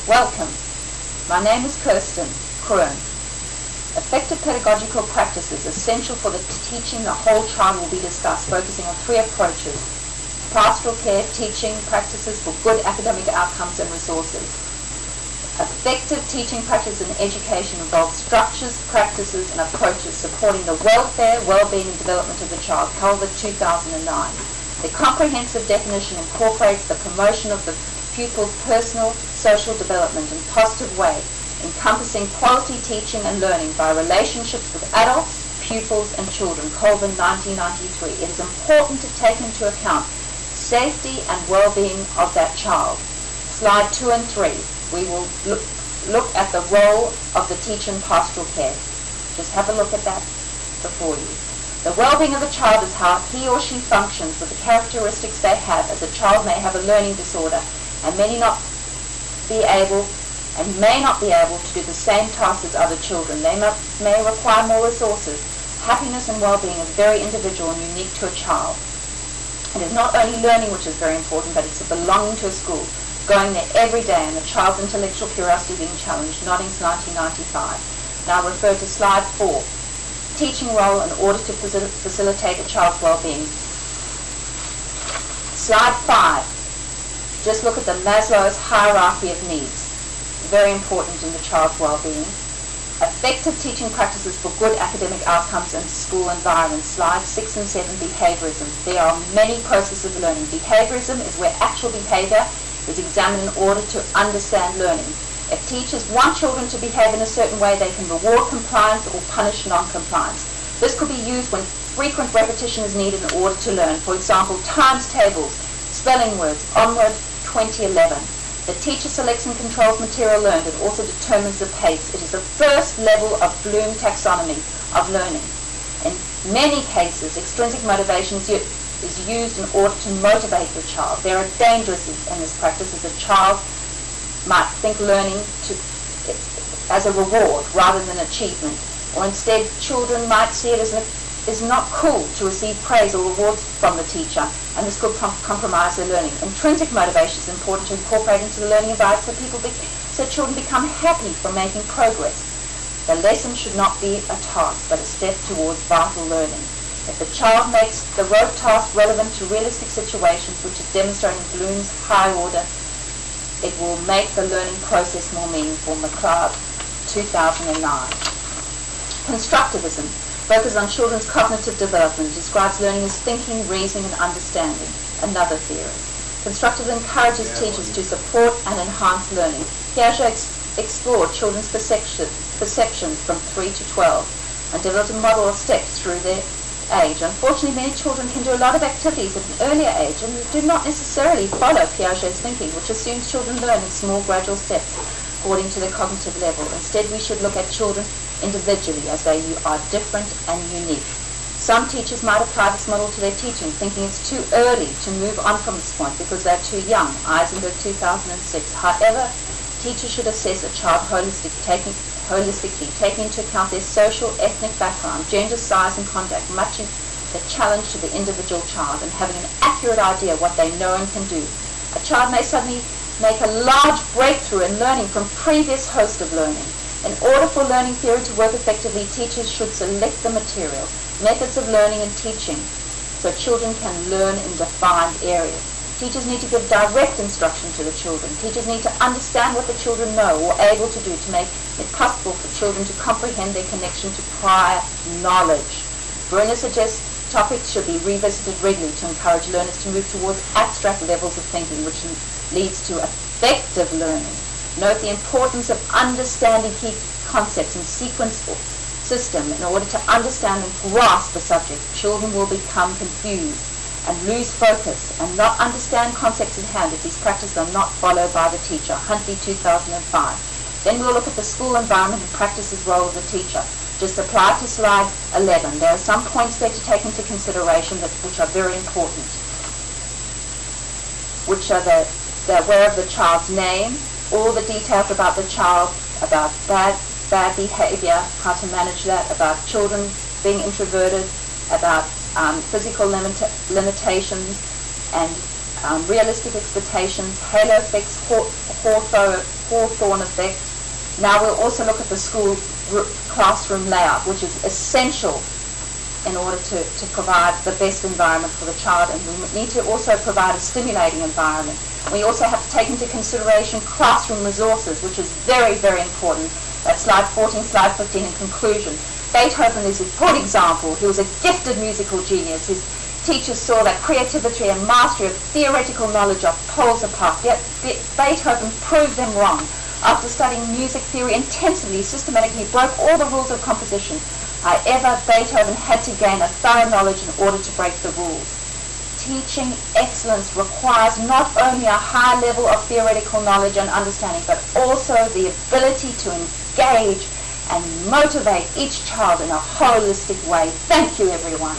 Welcome. My name is Kirsten Kroon. Effective pedagogical practices essential for the teaching the whole child will be discussed, focusing on three approaches: pastoral care, teaching practices for good academic outcomes and resources. Effective teaching practice in education involves structures, practices, and approaches supporting the welfare, well-being, and development of the child, Calvert 2009. The comprehensive definition incorporates the promotion of the pupil's personal, social development in a positive way, encompassing quality teaching and learning by relationships with adults, pupils, and children, Colvin 1993. It is important to take into account safety and well-being of that child. Slide 2 and 3. We will look at the role of the teacher in pastoral care. Just have a look at that before you. The well-being of the child is how he or she functions with the characteristics they have, as a child may have a learning disorder and may not be able to do the same tasks as other children. They may require more resources. Happiness and well-being is very individual and unique to a child. It is not only learning which is very important, but it's a belonging to a school, going there every day, and the child's intellectual curiosity being challenged, Noddings 1995. Now refer to slide 4. Teaching role in order to facilitate a child's well-being. Slide 5. Just look at the Maslow's hierarchy of needs. Very important in the child's well-being. Effective teaching practices for good academic outcomes in school environments. Slides 6 and 7, behaviorism. There are many processes of learning. Behaviorism is where actual behavior is examined in order to understand learning. If teachers want children to behave in a certain way, they can reward compliance or punish non-compliance. This could be used when frequent repetition is needed in order to learn. For example, times tables, spelling words, Onward 2011. The teacher selects and controls material learned and also determines the pace. It is the first level of Bloom taxonomy of learning. In many cases, extrinsic motivation is used in order to motivate the child. There are dangers in this practice, as a child might think learning as a reward rather than achievement, or instead children might see it as not cool to receive praise or rewards from the teacher, and this could compromise their learning. Intrinsic motivation is important to incorporate into the learning environment so children become happy from making progress. The lesson should not be a task, but a step towards vital learning. If the child makes the rote task relevant to realistic situations, which is demonstrated in Bloom's high order, it will make the learning process more meaningful. McLeod, 2009. Constructivism focuses on children's cognitive development, describes learning as thinking, reasoning, and understanding. Another theory. Constructivism encourages teachers to support and enhance learning. Piaget explored children's perceptions from 3 to 12 and developed a model of steps through their age. Unfortunately, many children can do a lot of activities at an earlier age and do not necessarily follow Piaget's thinking, which assumes children learn in small, gradual steps according to their cognitive level. Instead, we should look at children individually, as they are different and unique. Some teachers might apply this model to their teaching, thinking it's too early to move on from this point because they're too young, Eisenberg 2006. However, teachers should assess a child holistically, taking into account their social, ethnic background, gender, size, and conduct, matching the challenge to the individual child, and having an accurate idea of what they know and can do. A child may suddenly make a large breakthrough in learning from previous host of learning. In order for learning theory to work effectively, teachers should select the material, methods of learning and teaching, so children can learn in defined areas. Teachers need to give direct instruction to the children. Teachers need to understand what the children know or able to do to make it possible for children to comprehend their connection to prior knowledge. Bruner suggests topics should be revisited regularly to encourage learners to move towards abstract levels of thinking, which leads to effective learning. Note the importance of understanding key concepts and sequence system in order to understand and grasp the subject. Children will become confused and lose focus and not understand concepts in hand if these practices are not followed by the teacher. Huntley 2005. Then we'll look at the school environment and practices role of the teacher. Just apply to slide 11. There are some points there to take into consideration which are very important, which are the aware of the child's name, all the details about the child, about bad behavior, how to manage that, about children being introverted, about physical limitations and realistic expectations, halo effects, Hawthorne effect. Now we'll also look at the school classroom layout, which is essential in order to provide the best environment for the child, and we need to also provide a stimulating environment. We also have to take into consideration classroom resources, which is very, very important. That's slide 14, slide 15 in conclusion. Beethoven is a good example. He was a gifted musical genius. His teachers saw that creativity and mastery of theoretical knowledge are poles apart, yet Beethoven proved them wrong. After studying music theory intensively, systematically broke all the rules of composition. However, Beethoven had to gain a thorough knowledge in order to break the rules. Teaching excellence requires not only a high level of theoretical knowledge and understanding, but also the ability to engage and motivate each child in a holistic way. Thank you, everyone.